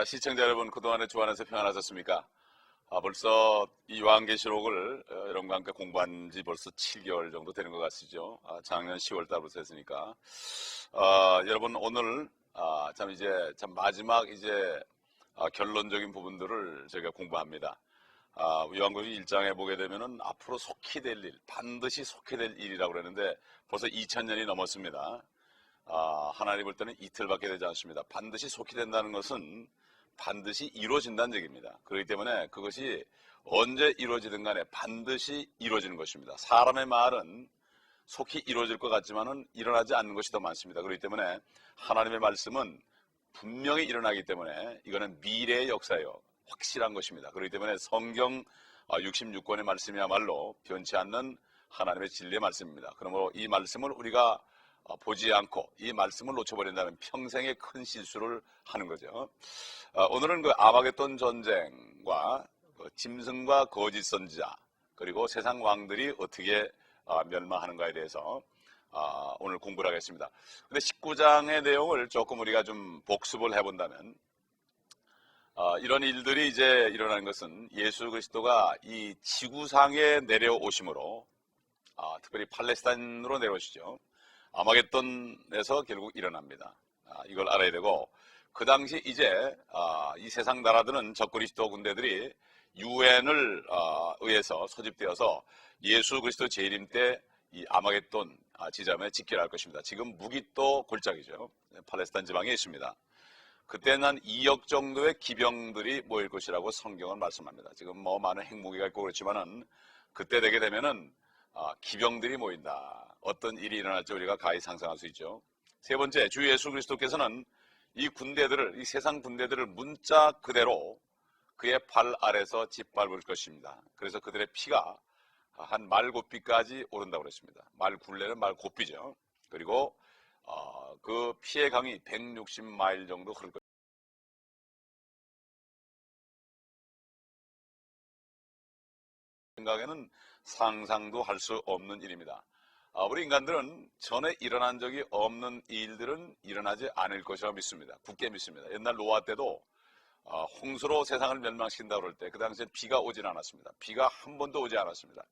시청자 여러분, 그동안에 주 안에서 평안하셨습니까? 벌써 이 요한계시록을 여러분과 함께 공부한 지 벌써 7개월 정도 되는 것 같으시죠? 작년 10월 달부터 했으니까. 여러분, 오늘 참 마지막 결론적인 부분들을 저희가 공부합니다. 요한계시록 1장에 보게 되면은 앞으로 속히 될 일, 반드시 속히 될 일이라고 그러는데 벌써 2000년이 넘었습니다. 하나님 볼 때는 이틀밖에 되지 않습니다. 반드시 속히 된다는 것은 반드시 이루어진다는 얘기입니다. 그렇기 때문에 그것이 언제 이루어지든 간에 반드시 이루어지는 것입니다. 사람의 말은 속히 이루어질 것 같지만은 일어나지 않는 것이 더 많습니다. 그렇기 때문에 하나님의 말씀은 분명히 일어나기 때문에 이거는 미래의 역사예요. 확실한 것입니다. 그렇기 때문에 성경 66권의 말씀이야말로 변치 않는 하나님의 진리의 말씀입니다. 그러므로 이 말씀을 우리가 보지 않고 이 말씀을 놓쳐버린다면 평생의 큰 실수를 하는 거죠. 오늘은 그 아마겟돈 전쟁과 짐승과 거짓 선지자 그리고 세상 왕들이 어떻게 멸망하는가에 대해서 오늘 공부를 하겠습니다. 근데 19장의 내용을 조금 우리가 좀 복습을 해본다면 이런 일들이 이제 일어나는 것은 예수 그리스도가 이 지구상에 내려오심으로 특별히 팔레스타인으로 내려오시죠. 아마겟돈에서 결국 일어납니다. 이걸 알아야 되고 그 당시 이제 이 세상 나라들은 적그리스도 군대들이 유엔을 의해서 소집되어서 예수 그리스도 재림 때 이 아마겟돈 지점에 집결할 것입니다. 지금 무기또 골짜기죠. 팔레스타인 지방에 있습니다. 그때는 한 2억 정도의 기병들이 모일 것이라고 성경은 말씀합니다. 지금 뭐 많은 핵무기가 있고 그렇지만은 그때 되게 되면은 기병들이 모인다. 어떤 일이 일어날지 우리가 가히 상상할 수 있죠. 세 번째, 주 예수 그리스도께서는 이 군대들을, 이 세상 군대들을 문자 그대로 그의 발 아래서 짓밟을 것입니다. 그래서 그들의 피가 한 말고삐까지 오른다고 그랬습니다. 말굴레는 말고삐죠. 그리고 그 피의 강이 160마일 정도 흐를 것입니다. 생각에는 상상도 할 수 없는 일입니다. 우리 인간들은 전에 일어난 적이 없는 일들은 일어나지 않을 것이라고 믿습니다. 굳게 믿습니다. 옛날 노아 때도 홍수로 세상을 멸망시킨다고 그럴 때 그 당시에 비가 오진 않았습니다. 비가 한 번도 오지 않았습니다.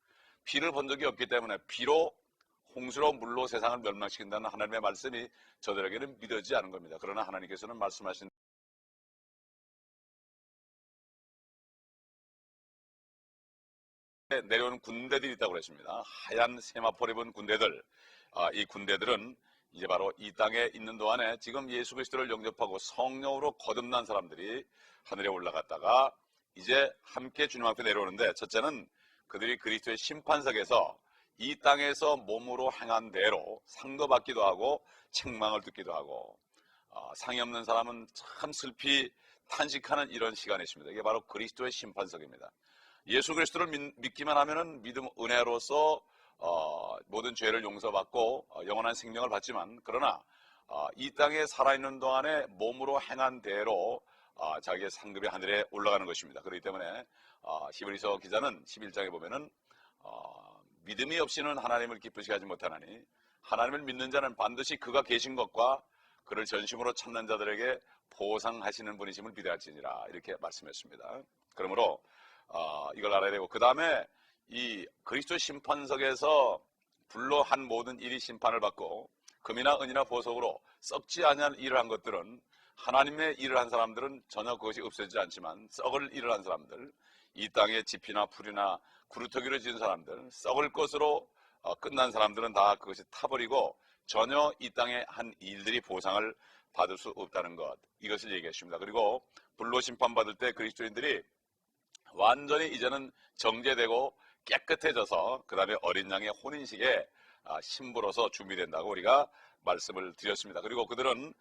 비를 본 적이 없기 때문에 비로 홍수로 물로 세상을 멸망시킨다는 하나님의 말씀이 저들에게는 믿어지지 않은 겁니다. 그러나 하나님께서는 말씀하신 내려오는 군대들이 있다고 그랬습니다. 하얀 세마포를 입은 군대들. 이 군대들은 이제 바로 이 땅에 있는 동안에 지금 예수 그리스도를 영접하고 성령으로 거듭난 사람들이 하늘에 올라갔다가 이제 함께 주님 앞에 내려오는데, 첫째는 그들이 그리스도의 심판석에서 이 땅에서 몸으로 행한 대로 상도 받기도 하고 책망을 듣기도 하고 상이 없는 사람은 참 슬피 탄식하는 이런 시간이 있습니다. 이게 바로 그리스도의 심판석입니다. 예수 그리스도를 믿기만 하면은 믿음 은혜로서 모든 죄를 용서받고 영원한 생명을 받지만, 그러나 이 땅에 살아있는 동안에 몸으로 행한 대로 자기의 상급이 하늘에 올라가는 것입니다. 그렇기 때문에 히브리서 기자는 11장에 보면은 믿음이 없이는 하나님을 기쁘시게 하지 못하나니 하나님을 믿는 자는 반드시 그가 계신 것과 그를 전심으로 찾는 자들에게 보상하시는 분이심을 비대할지니라, 이렇게 말씀했습니다. 그러므로 이걸 알아야 되고, 그 다음에 이 그리스도 심판석에서 불로 한 모든 일이 심판을 받고 금이나 은이나 보석으로 썩지 아니할 일을 한 것들은, 하나님의 일을 한 사람들은 전혀 그것이 없어지지 않지만 썩을 일을 한 사람들, 이 땅에 지피나 풀이나 구루터기로 지은 사람들, 썩을 것으로 끝난 사람들은 다 그것이 타버리고 전혀 이 땅에 한 일들이 보상을 받을 수 없다는 것, 이것을 얘기했습니다. 그리고 불로 심판받을 때 그리스도인들이 완전히 이제는 정죄되고 깨끗해져서 그 다음에 어린 양의 혼인식에 신부로서 준비된다고 우리가 말씀을 드렸습니다. 그리고 그들은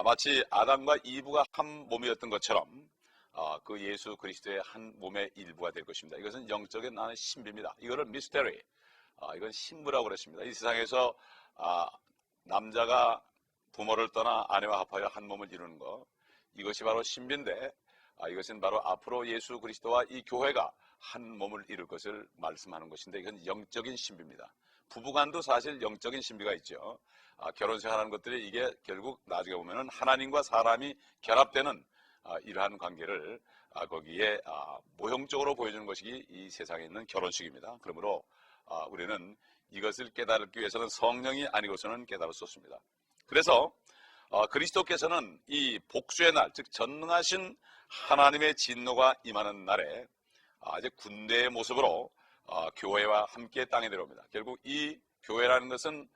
마치 아담과 이브가 한 몸이었던 것처럼 그 예수 그리스도의 한 몸의 일부가 될 것입니다. 이것은 영적인 나는 신비입니다. 이거를 미스테리, 이건 신부라고 그랬습니다. 이 세상에서 남자가 부모를 떠나 아내와 합하여 한 몸을 이루는 것, 이것이 바로 신비인데, 이것은 바로 앞으로 예수 그리스도와 이 교회가 한 몸을 이룰 것을 말씀하는 것인데, 이건 영적인 신비입니다. 부부간도 사실 영적인 신비가 있죠. 결혼생활하는 것들이 이게 결국 나중에 보면은 하나님과 사람이 결합되는 이러한 관계를 거기에 모형적으로 보여주는 것이 이 세상에 있는 결혼식입니다. 그러므로 우리는 이것을 깨달기 위해서는 성령이 아니고서는 깨달을 수 없습니다. 그래서 그리스도께서는 이 복수의 날, 즉 전능하신 하나님의 진노가 임하는 날에 이제 군대의 모습으로 교회와 함께 땅에 내려옵니다. 결국 이 교회라는 것은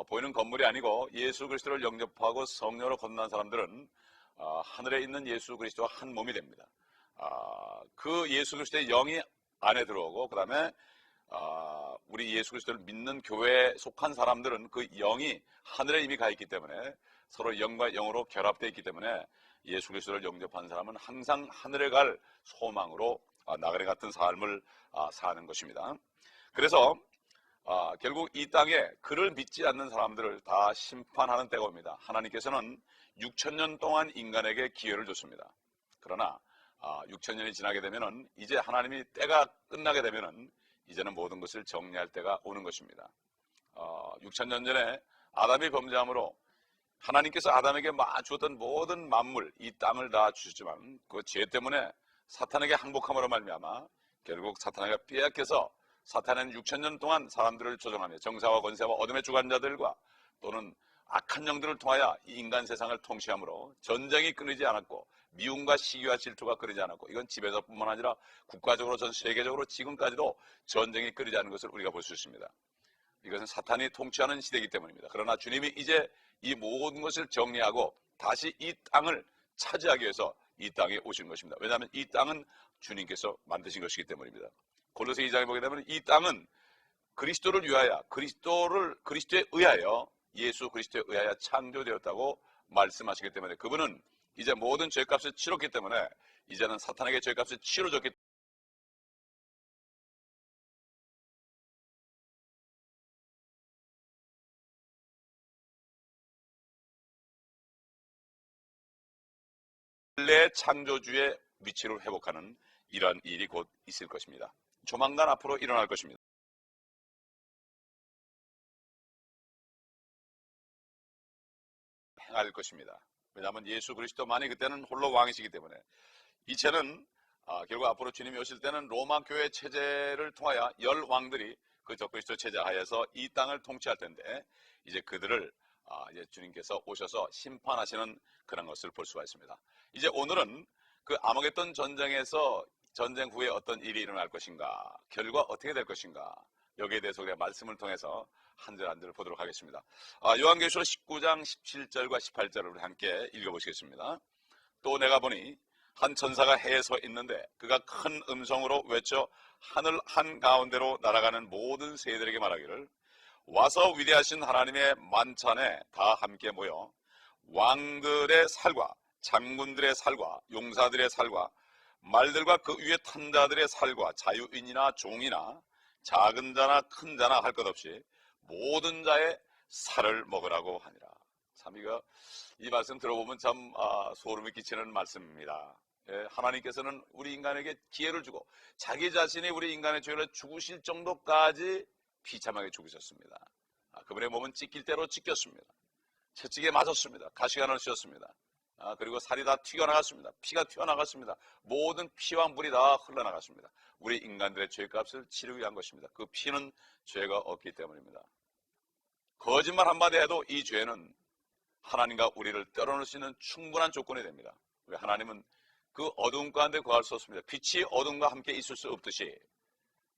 보이는 건물이 아니고 예수 그리스도를 영접하고 성령으로 건넌 사람들은 하늘에 있는 예수 그리스도와 한 몸이 됩니다. 그 예수 그리스도의 영이 안에 들어오고 그 다음에 우리 예수 그리스도를 믿는 교회에 속한 사람들은 그 영이 하늘에 이미 가 있기 때문에 서로 영과 영으로 결합되어 있기 때문에 예수 그리스도를 영접한 사람은 항상 하늘에 갈 소망으로 나그네 같은 삶을 사는 것입니다. 그래서 결국 이 땅에 그를 믿지 않는 사람들을 다 심판하는 때가 옵니다. 하나님께서는 6,000년 동안 인간에게 기회를 줬습니다. 그러나 6,000년이 지나게 되면은 이제 하나님이 때가 끝나게 되면은 이제는 모든 것을 정리할 때가 오는 것입니다. 6,000년 전에 아담이 범죄함으로 하나님께서 아담에게 주었던 모든 만물, 이 땅을 다 주셨지만 그 죄 때문에 사탄에게 항복함으로 말미암아 결국 사탄에게 빼앗겨서 사탄은 6,000년 동안 사람들을 조종하며 정사와 권세와 어둠의 주관자들과 또는 악한 영들을 통하여 이 인간 세상을 통치함으로 전쟁이 끊이지 않았고 미움과 시기와 질투가 끊이지 않았고 이건 집에서뿐만 아니라 국가적으로 전 세계적으로 지금까지도 전쟁이 끊이지 않은 것을 우리가 볼 수 있습니다. 이것은 사탄이 통치하는 시대이기 때문입니다. 그러나 주님이 이제 이 모든 것을 정리하고 다시 이 땅을 차지하기 위해서 이 땅에 오신 것입니다. 왜냐하면 이 땅은 주님께서 만드신 것이기 때문입니다. 골로새 2장에 보게 되면 이 땅은 그리스도를 위하여 그리스도에 의하여 예수 그리스도에 의하여 창조되었다고 말씀하시기 때문에 그분은 이제 모든 죄값을 치렀기 때문에 이제는 사탄에게 죄값을 치러줬기 때문에 원래 창조주의 위치를 회복하는 이러한 일이 곧 있을 것입니다. 조만간 앞으로 일어날 것입니다. 행할 것입니다. 왜냐하면 예수 그리스도만이 그때는 홀로 왕이시기 때문에 이체는 결국 앞으로 주님이 오실 때는 로마 교회 체제를 통하여 10왕들이 그 적그리스도 체제 하에서 이 땅을 통치할 텐데 이제 그들을 이제 주님께서 오셔서 심판하시는 그런 것을 볼 수가 있습니다. 이제 오늘은 그 아마겟돈 전쟁에서 전쟁 후에 어떤 일이 일어날 것인가, 결과 어떻게 될 것인가, 여기에 대해서 우리가 말씀을 통해서 한 절 한 절 보도록 하겠습니다. 요한계시록 19장 17절과 18절을 우리 함께 읽어보시겠습니다. 또 내가 보니 한 천사가 해에 서 있는데 그가 큰 음성으로 외쳐 하늘 한가운데로 날아가는 모든 새들에게 말하기를 와서 위대하신 하나님의 만찬에 다 함께 모여 왕들의 살과 장군들의 살과 용사들의 살과 말들과 그 위에 탄 자들의 살과 자유인이나 종이나 작은 자나 큰 자나 할 것 없이 모든 자의 살을 먹으라고 하니라. 참 이거 이 말씀 들어보면 참 소름이 끼치는 말씀입니다. 하나님께서는 우리 인간에게 기회를 주고 자기 자신이 우리 인간의 죄를 죽으실 정도까지 비참하게 죽으셨습니다. 그분의 몸은 찢길 대로 찢겼습니다. 채찍에 맞았습니다. 가시가 날씨었습니다. 그리고 살이 다 튀어나갔습니다. 피가 튀어나갔습니다. 모든 피와 물이 다 흘러나갔습니다. 우리 인간들의 죄값을 치르기 위한 것입니다. 그 피는 죄가 없기 때문입니다. 거짓말 한마디 해도 이 죄는 하나님과 우리를 떨어놓을 수 있는 충분한 조건이 됩니다. 왜 하나님은 그 어두움 가운데 거할 수 없습니다. 빛이 어둠과 함께 있을 수 없듯이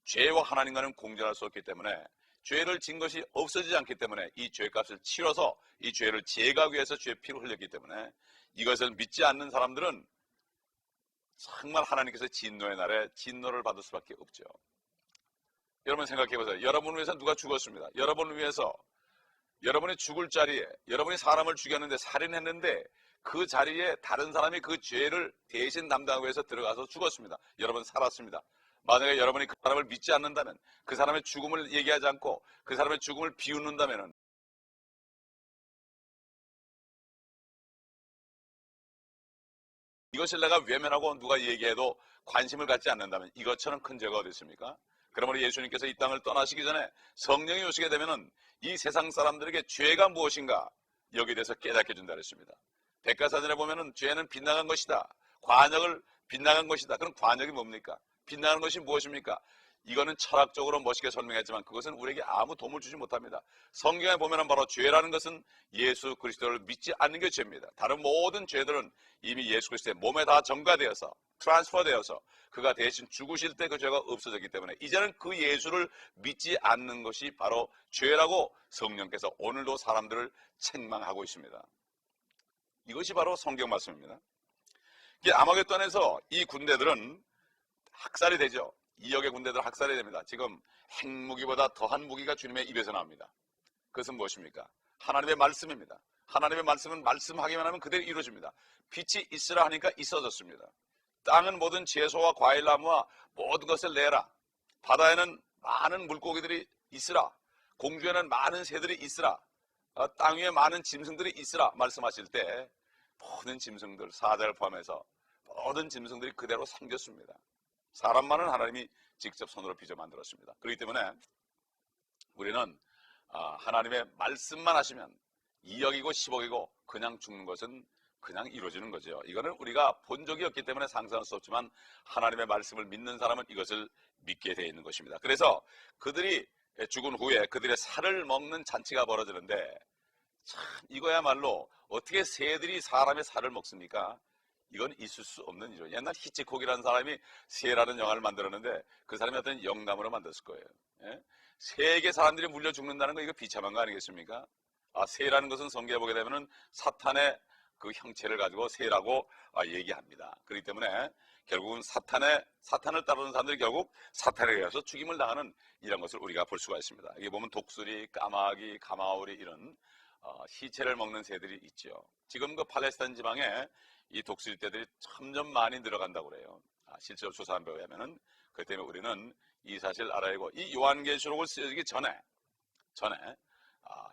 죄와 하나님과는 공존할 수 없기 때문에 죄를 진 것이 없어지지 않기 때문에 이 죄값을 치러서 이 죄를 제거하기 위해서 죄의 피를 흘렸기 때문에 이것을 믿지 않는 사람들은 정말 하나님께서 진노의 날에 진노를 받을 수밖에 없죠. 여러분 생각해 보세요. 여러분을 위해서 누가 죽었습니다. 여러분을 위해서 여러분이 죽을 자리에 여러분이 사람을 죽였는데 살인했는데 그 자리에 다른 사람이 그 죄를 대신 담당하기 위해서 들어가서 죽었습니다. 여러분 살았습니다. 만약에 여러분이 그 사람을 믿지 않는다면 그 사람의 죽음을 얘기하지 않고 그 사람의 죽음을 비웃는다면 이것을 내가 외면하고 누가 얘기해도 관심을 갖지 않는다면 이것처럼 큰 죄가 어디 있습니까? 그러므로 예수님께서 이 땅을 떠나시기 전에 성령이 오시게 되면은 이 세상 사람들에게 죄가 무엇인가 여기에 대해서 깨닫게 준다 그랬습니다. 백과사전에 보면은 죄는 빗나간 것이다. 관역을 빗나간 것이다. 그럼 관역이 뭡니까? 빗나가는 것이 무엇입니까? 이거는 철학적으로 멋있게 설명했지만 그것은 우리에게 아무 도움을 주지 못합니다. 성경에 보면 바로 죄라는 것은 예수 그리스도를 믿지 않는 게 죄입니다. 다른 모든 죄들은 이미 예수 그리스도의 몸에 다 전가되어서 트랜스퍼되어서 그가 대신 죽으실 때 그 죄가 없어졌기 때문에 이제는 그 예수를 믿지 않는 것이 바로 죄라고 성령께서 오늘도 사람들을 책망하고 있습니다. 이것이 바로 성경 말씀입니다. 아마겟돈에서 이 군대들은 학살이 되죠. 2억의 군대들 학살이 됩니다. 지금 핵무기보다 더한 무기가 주님의 입에서 나옵니다. 그것은 무엇입니까? 하나님의 말씀입니다. 하나님의 말씀은 말씀하기만 하면 그대로 이루어집니다. 빛이 있으라 하니까 있어졌습니다. 땅은 모든 채소와 과일나무와 모든 것을 내라. 바다에는 많은 물고기들이 있으라. 공중에는 많은 새들이 있으라. 땅 위에 많은 짐승들이 있으라 말씀하실 때 모든 짐승들, 사자를 포함해서 모든 짐승들이 그대로 생겼습니다. 사람만은 하나님이 직접 손으로 빚어 만들었습니다. 그렇기 때문에 우리는 하나님의 말씀만 하시면 2억이고 10억이고 그냥 죽는 것은 그냥 이루어지는 거죠. 이거는 우리가 본 적이 없기 때문에 상상할 수 없지만 하나님의 말씀을 믿는 사람은 이것을 믿게 되어 있는 것입니다. 그래서 그들이 죽은 후에 그들의 살을 먹는 잔치가 벌어지는데 참 이거야말로 어떻게 새들이 사람의 살을 먹습니까? 이건 있을 수 없는 일이죠. 옛날 히치콕이라는 사람이 새라는 영화를 만들었는데 그 사람이 어떤 영감으로 만들었을 거예요. 예? 새에게 사람들이 물려 죽는다는 거 이거 비참한 거 아니겠습니까? 새라는 것은 성경에 보게 되면은 사탄의 그 형체를 가지고 새라고 얘기합니다. 그렇기 때문에 결국은 사탄을 따르는 사람들이 결국 사탄에 의해서 죽임을 당하는 이런 것을 우리가 볼 수가 있습니다. 여기 보면 독수리, 까마귀, 가마오리 이런 시체를 먹는 새들이 있죠. 지금 그 팔레스타인 지방에 이 독수리떼들이 점점 많이 늘어간다고 그래요. 실제로 조사한 바에 의하면은 그 때문에 우리는 이 사실을 알아야 하고 이 요한계시록을 쓰기 전에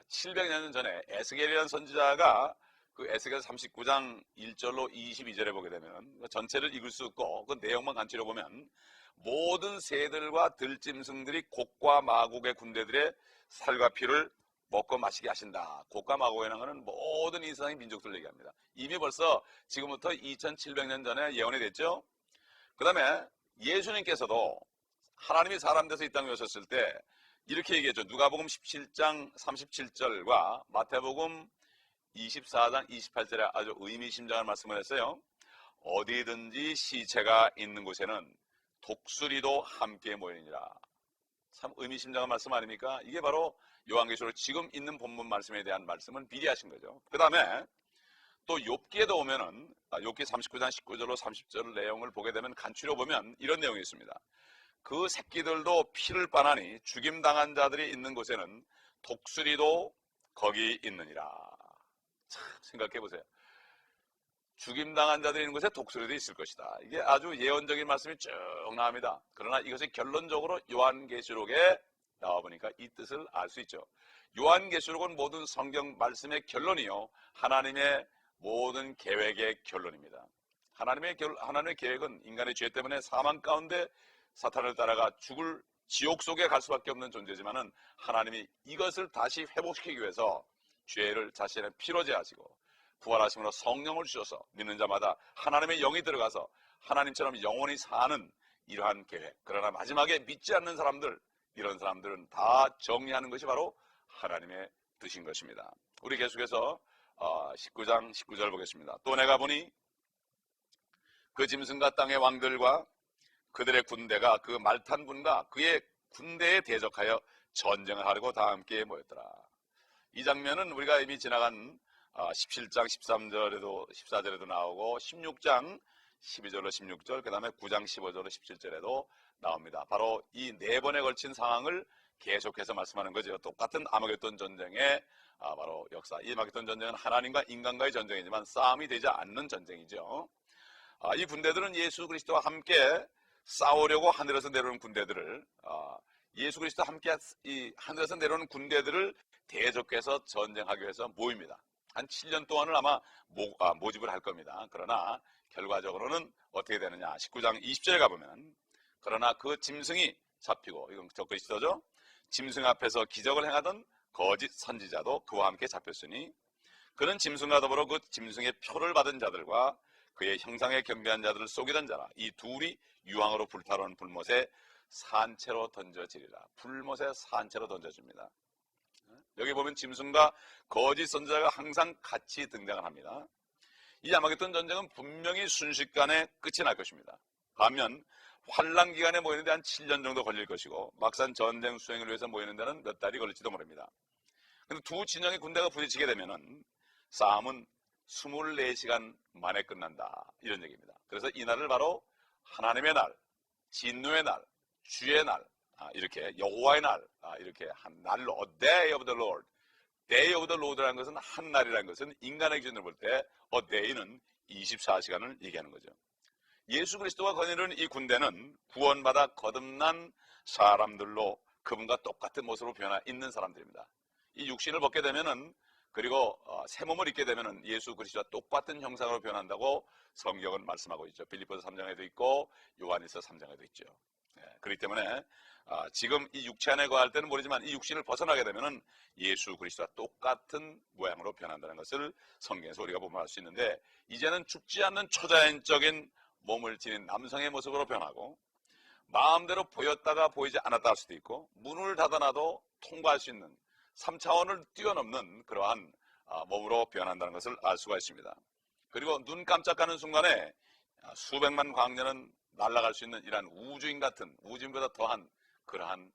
700년 전에 에스겔이라는 선지자가 그 에스겔 39장 1절로 22절에 보게 되면 전체를 읽을 수 없고 그 내용만 간추려 보면 모든 새들과 들짐승들이 곡과 마곡의 군대들의 살과 피를 먹고 마시게 하신다. 곡과 마곡이라는 것은 모든 이 세상의 민족들 얘기합니다. 이미 벌써 지금부터 2700년 전에 예언이 됐죠. 그 다음에 예수님께서도 하나님이 사람 돼서 이 땅에 오셨을 때 이렇게 얘기했죠. 누가복음 17장 37절과 마태복음 24장 28절에 아주 의미심장한 말씀을 했어요. 어디든지 시체가 있는 곳에는 독수리도 함께 모이니라. 참 의미심장한 말씀 아닙니까? 이게 바로 요한계시록 지금 있는 본문 말씀에 대한 말씀은 비례하신 거죠. 그 다음에 또 욥기에도 오면은 욥기 39장 19절로 30절 내용을 보게 되면 간추려 보면 이런 내용이 있습니다. 그 새끼들도 피를 빠나니 죽임당한 자들이 있는 곳에는 독수리도 거기 있느니라. 참 생각해 보세요. 죽임당한 자들이 있는 곳에 독수리도 있을 것이다. 이게 아주 예언적인 말씀이 쭉 나옵니다. 그러나 이것이 결론적으로 요한계시록에 나와보니까 이 뜻을 알 수 있죠. 요한계시록은 모든 성경 말씀의 결론이요 하나님의 모든 계획의 결론입니다. 하나님의 계획은 인간의 죄 때문에 사망 가운데 사탄을 따라가 죽을 지옥 속에 갈 수밖에 없는 존재지만은 하나님이 이것을 다시 회복시키기 위해서 죄를 자신의 피로 제하시고 부활하심으로 성령을 주셔서 믿는 자마다 하나님의 영이 들어가서 하나님처럼 영원히 사는 이러한 계획. 그러나 마지막에 믿지 않는 사람들, 이런 사람들은 다 정리하는 것이 바로 하나님의 뜻인 것입니다. 우리 계속해서 19장 19절 보겠습니다. 또 내가 보니 그 짐승과 땅의 왕들과 그들의 군대가 그 말탄 분과 그의 군대에 대적하여 전쟁을 하려고 다 함께 모였더라. 이 장면은 우리가 이미 지나간 17장 13절에도 14절에도 나오고 16장 12절로 16절 그 다음에 9장 15절로 17절에도 나옵니다. 바로 이 네 번에 걸친 상황을 계속해서 말씀하는 거죠. 똑같은 아마겟돈 전쟁의 바로 역사. 이 아마겟돈 전쟁은 하나님과 인간과의 전쟁이지만 싸움이 되지 않는 전쟁이죠. 이 군대들은 예수 그리스도와 함께 싸우려고 하늘에서 내려오는 군대들을 예수 그리스도와 함께 이 하늘에서 내려오는 군대들을 대적해서 전쟁하기 위해서 모입니다. 한 7년 동안을 아마 모집을 할 겁니다. 그러나 결과적으로는 어떻게 되느냐. 19장 20절에 가보면 그러나 그 짐승이 잡히고 이건 적고 있어죠. 짐승 앞에서 기적을 행하던 거짓 선지자도 그와 함께 잡혔으니 그는 짐승과 더불어 그 짐승의 표를 받은 자들과 그의 형상에 경배한 자들을 속이던 자라. 이 둘이 유황으로 불타오르는 불못에 산채로 던져지리라. 불못에 산채로 던져집니다. 여기 보면 짐승과 거짓 선지자가 항상 같이 등장을 합니다. 이 아마겟돈 전쟁은 분명히 순식간에 끝이 날 것입니다. 반면 환란 기간에 모이는데 한 7년 정도 걸릴 것이고 막상 전쟁 수행을 위해서 모이는 데는 몇 달이 걸릴지도 모릅니다. 근데 두 진영의 군대가 부딪히게 되면은 싸움은 24시간 만에 끝난다, 이런 얘기입니다. 그래서 이날을 바로 하나님의 날, 진노의 날, 주의 날, 이렇게 여호와의 날, 이렇게 한 날로 A day of the Lord, Day of the Lord라는 것은 한 날이라는 것은 인간의 기준으로 볼 때 A day는 24시간을 얘기하는 거죠. 예수 그리스도가 거느리는 이 군대는 구원받아 거듭난 사람들로 그분과 똑같은 모습으로 변화 있는 사람들입니다. 이 육신을 벗게 되면은, 그리고 새 몸을 입게 되면은 예수 그리스도와 똑같은 형상으로 변한다고 성경은 말씀하고 있죠. 빌립보서 3장에도 있고 요한일서 3장에도 있죠. 그렇기 때문에 지금 이 육체 안에 거할 때는 모르지만 이 육신을 벗어나게 되면은 예수 그리스도와 똑같은 모양으로 변한다는 것을 성경에서 우리가 보면 알 수 있는데, 이제는 죽지 않는 초자연적인 몸을 지닌 남성의 모습으로 변하고, 마음대로 보였다가 보이지 않았다 할 수도 있고, 문을 닫아놔도 통과할 수 있는 3차원을 뛰어넘는 그러한 몸으로 변한다는 것을 알 수가 있습니다. 그리고 눈 깜짝하는 순간에 수백만 광년은 날아갈 수 있는 이러한 우주인 같은, 우주인보다 더한 그러한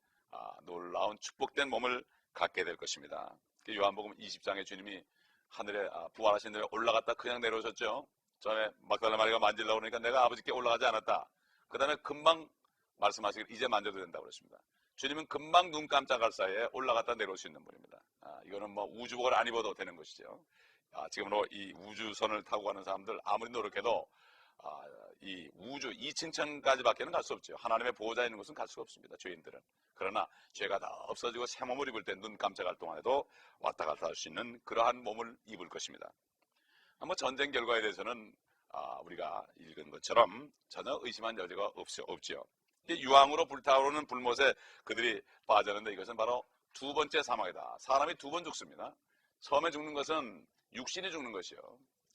놀라운 축복된 몸을 갖게 될 것입니다. 요한복음 20장에 주님이 하늘에 부활하신 다음에 올라갔다 그냥 내려오셨죠. 전에 막달라 마리가 만지려고 그러니까 내가 아버지께 올라가지 않았다. 그 다음에 금방 말씀하시길 이제 만져도 된다고 그랬습니다. 주님은 금방 눈 깜짝할 사이에 올라갔다 내려올 수 있는 분입니다. 이거는 뭐 우주복을 안 입어도 되는 것이죠. 지금으로 이 우주선을 타고 가는 사람들 아무리 노력해도 이 우주 2층천까지밖에는 갈 수 없죠. 하나님의 보호자 있는 곳은 갈 수가 없습니다. 죄인들은. 그러나 죄가 다 없어지고 새 몸을 입을 때 눈 깜짝할 동안에도 왔다 갔다 할 수 있는 그러한 몸을 입을 것입니다. 뭐 전쟁 결과에 대해서는 우리가 읽은 것처럼 전혀 의심한 여지가 없죠. 유황으로 불타오르는 불못에 그들이 빠졌는데 이것은 바로 두 번째 사망이다. 사람이 두 번 죽습니다. 처음에 죽는 것은 육신이 죽는 것이요.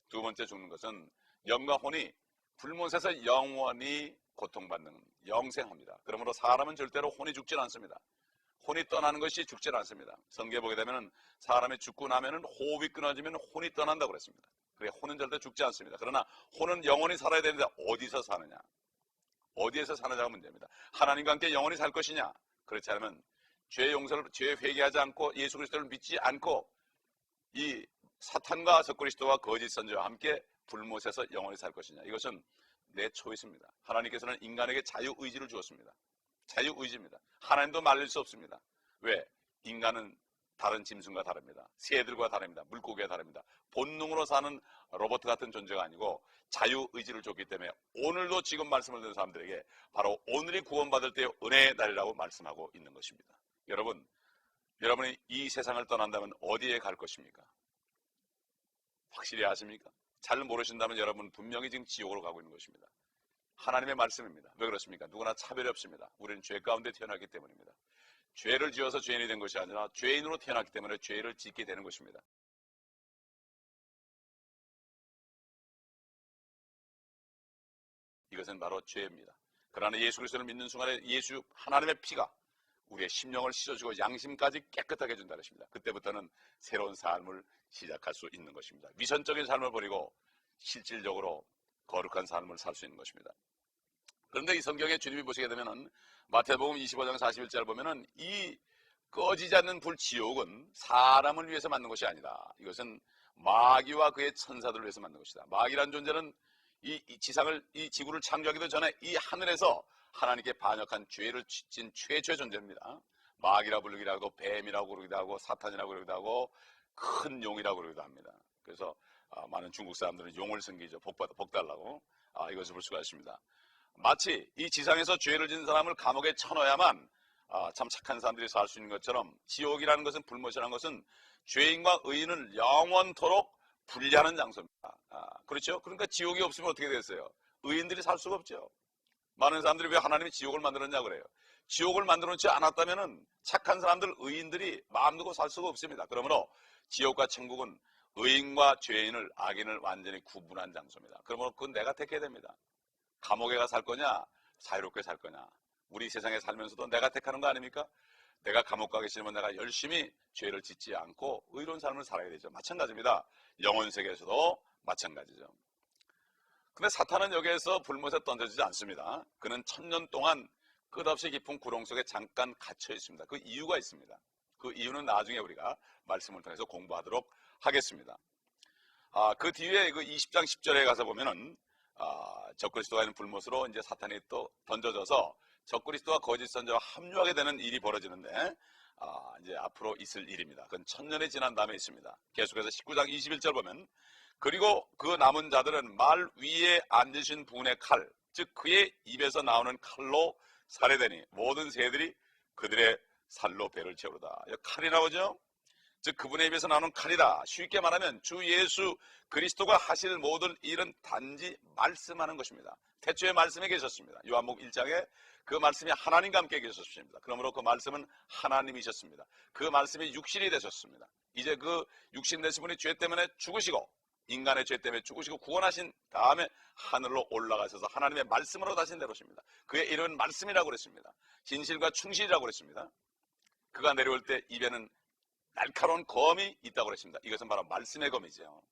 두 번째 죽는 것은 영과 혼이 불못에서 영원히 고통받는 영생합니다. 그러므로 사람은 절대로 혼이 죽질 않습니다. 혼이 떠나는 것이 죽질 않습니다. 성경에 보게 되면 사람이 죽고 나면은 호흡이 끊어지면 혼이 떠난다고 그랬습니다. 그래, 혼은 절대 죽지 않습니다. 그러나 혼은 영원히 살아야 되는데 어디서 사느냐? 어디에서 사느냐가 문제입니다. 하나님과 함께 영원히 살 것이냐? 그렇지 않으면 죄 용서를, 죄 회개하지 않고 예수 그리스도를 믿지 않고 이 사탄과 적그리스도와 거짓 선지자와 함께 불못에서 영원히 살 것이냐? 이것은 내 초이스입니다. 하나님께서는 인간에게 자유의지를 주었습니다. 자유의지입니다. 하나님도 말릴 수 없습니다. 왜? 인간은 다른 짐승과 다릅니다. 새들과 다릅니다. 물고기와 다릅니다. 본능으로 사는 로봇 같은 존재가 아니고 자유의지를 줬기 때문에 오늘도 지금 말씀을 듣는 사람들에게 바로 오늘이 구원받을 때의 은혜의 날이라고 말씀하고 있는 것입니다. 여러분이 이 세상을 떠난다면 어디에 갈 것입니까? 확실히 아십니까? 잘 모르신다면 여러분 분명히 지금 지옥으로 가고 있는 것입니다. 하나님의 말씀입니다. 왜 그렇습니까? 누구나 차별이 없습니다. 우리는 죄 가운데 태어났기 때문입니다. 죄를 지어서 죄인이 된 것이 아니라 죄인으로 태어났기 때문에 죄를 짓게 되는 것입니다. 이것은 바로 죄입니다. 그러나 예수 그리스도를 믿는 순간에 예수 하나님의 피가 우리의 심령을 씻어주고 양심까지 깨끗하게 해준다는 것입니다. 그때부터는 새로운 삶을 시작할 수 있는 것입니다. 위선적인 삶을 버리고 실질적으로 거룩한 삶을 살 수 있는 것입니다. 그런데 이 성경에 주님이 보시게 되면은 마태복음 25장 41절 보면은 이 꺼지지 않는 불 지옥은 사람을 위해서 만든 것이 아니다. 이것은 마귀와 그의 천사들을 위해서 만든 것이다. 마귀란 존재는 이 지상을, 이 지구를 창조하기도 전에 이 하늘에서 하나님께 반역한 죄를 진 최초의 존재입니다. 마귀라 부르기도 하고 뱀이라고 부르기도 하고 사탄이라고 부르기도 하고 큰 용이라고 부르기도 합니다. 그래서 많은 중국 사람들은 용을 섬기죠. 복 달라고. 이것을 볼 수가 있습니다. 마치 이 지상에서 죄를 지은 사람을 감옥에 쳐넣어야만 참 착한 사람들이 살 수 있는 것처럼 지옥이라는 것은, 불못이라는 것은 죄인과 의인을 영원토록 분리하는 장소입니다. 그렇죠? 그러니까 지옥이 없으면 어떻게 됐어요? 의인들이 살 수가 없죠. 많은 사람들이 왜 하나님이 지옥을 만들었냐 그래요. 지옥을 만들어 놓지 않았다면은 착한 사람들, 의인들이 마음 두고 살 수가 없습니다. 그러므로 지옥과 천국은 의인과 죄인을, 악인을 완전히 구분한 장소입니다. 그러면 그건 내가 택해야 됩니다. 감옥에 가 살 거냐, 자유롭게 살 거냐. 우리 세상에 살면서도 내가 택하는 거 아닙니까? 내가 감옥 가기 싫으면 내가 열심히 죄를 짓지 않고 의로운 삶을 살아야 되죠. 마찬가지입니다. 영혼 세계에서도 마찬가지죠. 근데 사탄은 여기에서 불못에 던져지지 않습니다. 그는 1000년 동안 끝없이 깊은 구렁 속에 잠깐 갇혀 있습니다. 그 이유가 있습니다. 그 이유는 나중에 우리가 말씀을 통해서 공부하도록 하겠습니다. 그 뒤에 그 20장 10절에 가서 보면은 적그리스도가 있는 불못으로 이제 사탄이 또 던져져서 적그리스도와 거짓 선자와 합류하게 되는 일이 벌어지는데 이제 앞으로 있을 일입니다. 그건 1000년이 지난 다음에 있습니다. 계속해서 19장 21절 보면 그리고 그 남은 자들은 말 위에 앉으신 분의 칼, 즉 그의 입에서 나오는 칼로 살해되니 모든 새들이 그들의 살로 배를 채우다. 칼이 나오죠? 즉 그분의 입에서 나오는 칼이다. 쉽게 말하면 주 예수 그리스도가 하실 모든 일은 단지 말씀하는 것입니다. 태초에 말씀에 계셨습니다. 요한복음 1장에 그 말씀이 하나님과 함께 계셨습니다. 그러므로 그 말씀은 하나님이셨습니다. 그 말씀이 육신이 되셨습니다. 이제 그 육신 되신 분이 죄 때문에 죽으시고 인간의 죄 때문에 죽으시고 구원하신 다음에 하늘로 올라가셔서 하나님의 말씀으로 다시 내려오십니다. 그의 이름은 말씀이라고 그랬습니다. 진실과 충실이라고 그랬습니다. 그가 내려올 때 입에는 날카로운 검이 있다고 그랬습니다. 이것은 바로 말씀의 검이죠.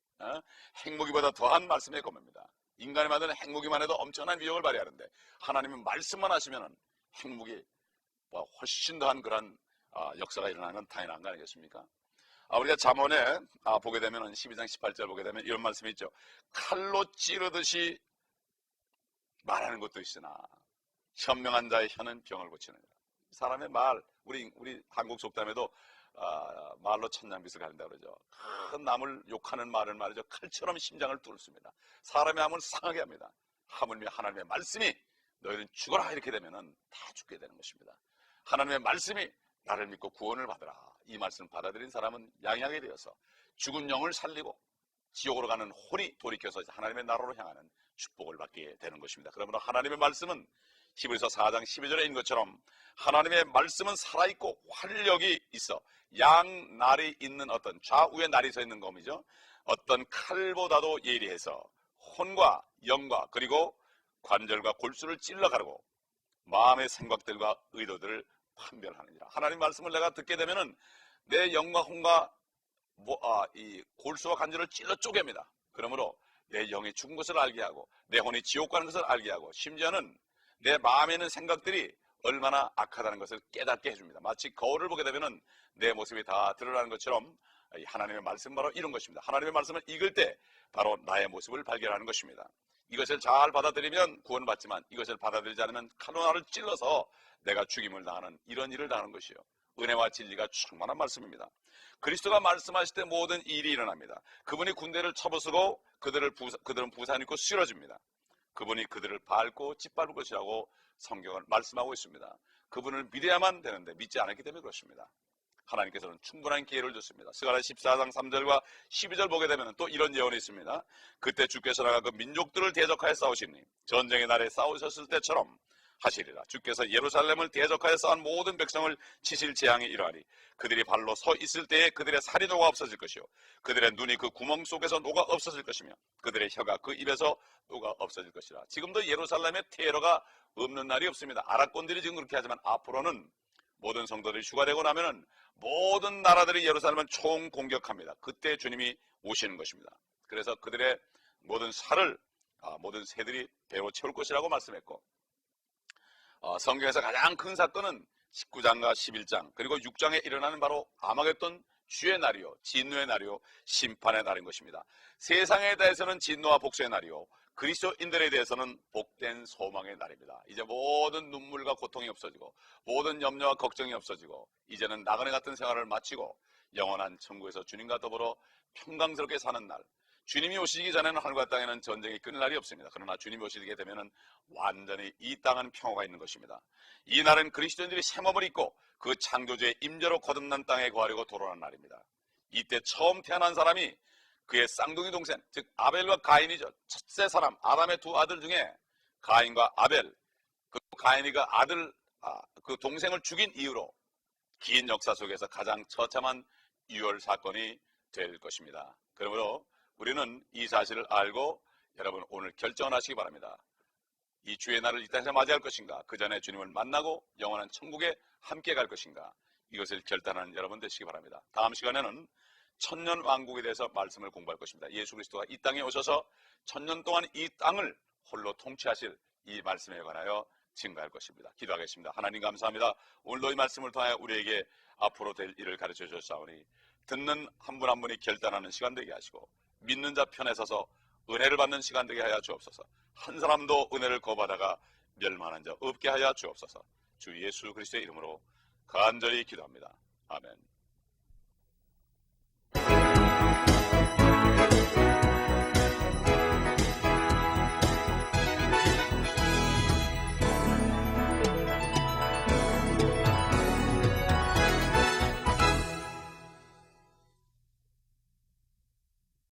핵무기보다 더한 말씀의 검입니다. 인간이 만드는 핵무기만 해도 엄청난 위력을 발휘하는데 하나님은 말씀만 하시면 핵무기와 훨씬 더한 그런 역사가 일어나는 당연한 거 아니겠습니까? 우리가 잠언에 보게 되면 12장 18절 보게 되면 이런 말씀이 있죠. 칼로 찌르듯이 말하는 것도 있으나 현명한 자의 혀는 병을 고치느니라. 사람의 말, 우리 한국 속담에도 말로 천냥빚을 가린다 그러죠. 큰 남을 욕하는 말은 말이죠. 칼처럼 심장을 뚫습니다. 사람의 마음을 상하게 합니다. 하물며 하나님의 말씀이 너희는 죽어라 이렇게 되면은 다 죽게 되는 것입니다. 하나님의 말씀이 나를 믿고 구원을 받으라. 이 말씀을 받아들인 사람은 양양이 되어서 죽은 영을 살리고 지옥으로 가는 혼이 돌이켜서 하나님의 나라로 향하는 축복을 받게 되는 것입니다. 그러므로 하나님의 말씀은 히브리서 4장 12절에 있는 것처럼 하나님의 말씀은 살아있고 활력이 있어 양날이 있는 어떤 좌우에 날이 서 있는 검이죠. 어떤 칼보다도 예리해서 혼과 영과 그리고 관절과 골수를 찔러 가르고 마음의 생각들과 의도들을 판별하느니라. 하나님 말씀을 내가 듣게 되면은 내 영과 혼과 이 골수와 관절을 찔러 쪼갭니다. 그러므로 내 영이 죽은 것을 알게 하고 내 혼이 지옥 가는 것을 알게 하고 심지어는 내 마음에 있는 생각들이 얼마나 악하다는 것을 깨닫게 해줍니다. 마치 거울을 보게 되면은 내 모습이 다 드러나는 것처럼 하나님의 말씀 바로 이런 것입니다. 하나님의 말씀을 읽을 때 바로 나의 모습을 발견하는 것입니다. 이것을 잘 받아들이면 구원받지만 이것을 받아들이지 않으면 칼로 나를 찔러서 내가 죽임을 당하는 이런 일을 당하는 것이요. 은혜와 진리가 충만한 말씀입니다. 그리스도가 말씀하실 때 모든 일이 일어납니다. 그분이 군대를 쳐부수고 그들은 부산 입고 쓰러집니다. 그분이 그들을 밟고 짓밟을 것이라고 성경을 말씀하고 있습니다. 그분을 믿어야만 되는데 믿지 않았기 때문에 그렇습니다. 하나님께서는 충분한 기회를 줬습니다. 스가랴 14장 3절과 12절 보게 되면 또 이런 예언이 있습니다. 그때 주께서 나가 그 민족들을 대적하여 싸우시니 전쟁의 날에 싸우셨을 때처럼 하시리라. 주께서 예루살렘을 대적하여 쌓은 모든 백성을 치실 재앙이 이러하니 그들이 발로 서 있을 때에 그들의 살이 녹아 없어질 것이요 그들의 눈이 그 구멍 속에서 녹아 없어질 것이며 그들의 혀가 그 입에서 녹아 없어질 것이라. 지금도 예루살렘에 테러가 없는 날이 없습니다. 아랍권들이 지금 그렇게 하지만 앞으로는 모든 성도들이 휴가되고 나면은 모든 나라들이 예루살렘을 총공격합니다. 그때 주님이 오시는 것입니다. 그래서 그들의 모든 살을 모든 새들이 배로 채울 것이라고 말씀했고 성경에서 가장 큰 사건은 19장과 11장 그리고 6장에 일어나는 바로 아마겟돈 주의 날이요 진노의 날이요 심판의 날인 것입니다. 세상에 대해서는 진노와 복수의 날이요 그리스도인들에 대해서는 복된 소망의 날입니다. 이제 모든 눈물과 고통이 없어지고 모든 염려와 걱정이 없어지고 이제는 나그네 같은 생활을 마치고 영원한 천국에서 주님과 더불어 평강스럽게 사는 날. 주님이 오시기 전에는 하늘과 땅에는 전쟁이 끊을 날이 없습니다. 그러나 주님이 오시게 되면 완전히 이 땅은 평화가 있는 것입니다. 이 날은 그리스도인들이 새 몸을 입고 그 창조주의 임재로 거듭난 땅에 거하려고 돌아오는 날입니다. 이때 처음 태어난 사람이 그의 쌍둥이 동생, 즉 아벨과 가인이죠. 첫째 사람 아담의 두 아들 중에 가인과 아벨, 그 가인이 그 아들 그 동생을 죽인 이유로 긴 역사 속에서 가장 처참한 유혈 사건이 될 것입니다. 그러므로 우리는 이 사실을 알고 여러분 오늘 결정을 하시기 바랍니다. 이 주의 날을 이 땅에서 맞이할 것인가, 그 전에 주님을 만나고 영원한 천국에 함께 갈 것인가, 이것을 결단하는 여러분 되시기 바랍니다. 다음 시간에는 천년 왕국에 대해서 말씀을 공부할 것입니다. 예수 그리스도가 이 땅에 오셔서 천년 동안 이 땅을 홀로 통치하실 이 말씀에 관하여 증거할 것입니다. 기도하겠습니다. 하나님 감사합니다. 오늘도 이 말씀을 통하여 우리에게 앞으로 될 일을 가르쳐 주셨사오니 듣는 한 분 한 분이 결단하는 시간 되게 하시고 믿는 자 편에 서서 은혜를 받는 시간 되게 하여 주옵소서. 한 사람도 은혜를 거부하다가 멸망하는 자 없게 하여 주옵소서. 주 예수 그리스도의 이름으로 간절히 기도합니다. 아멘.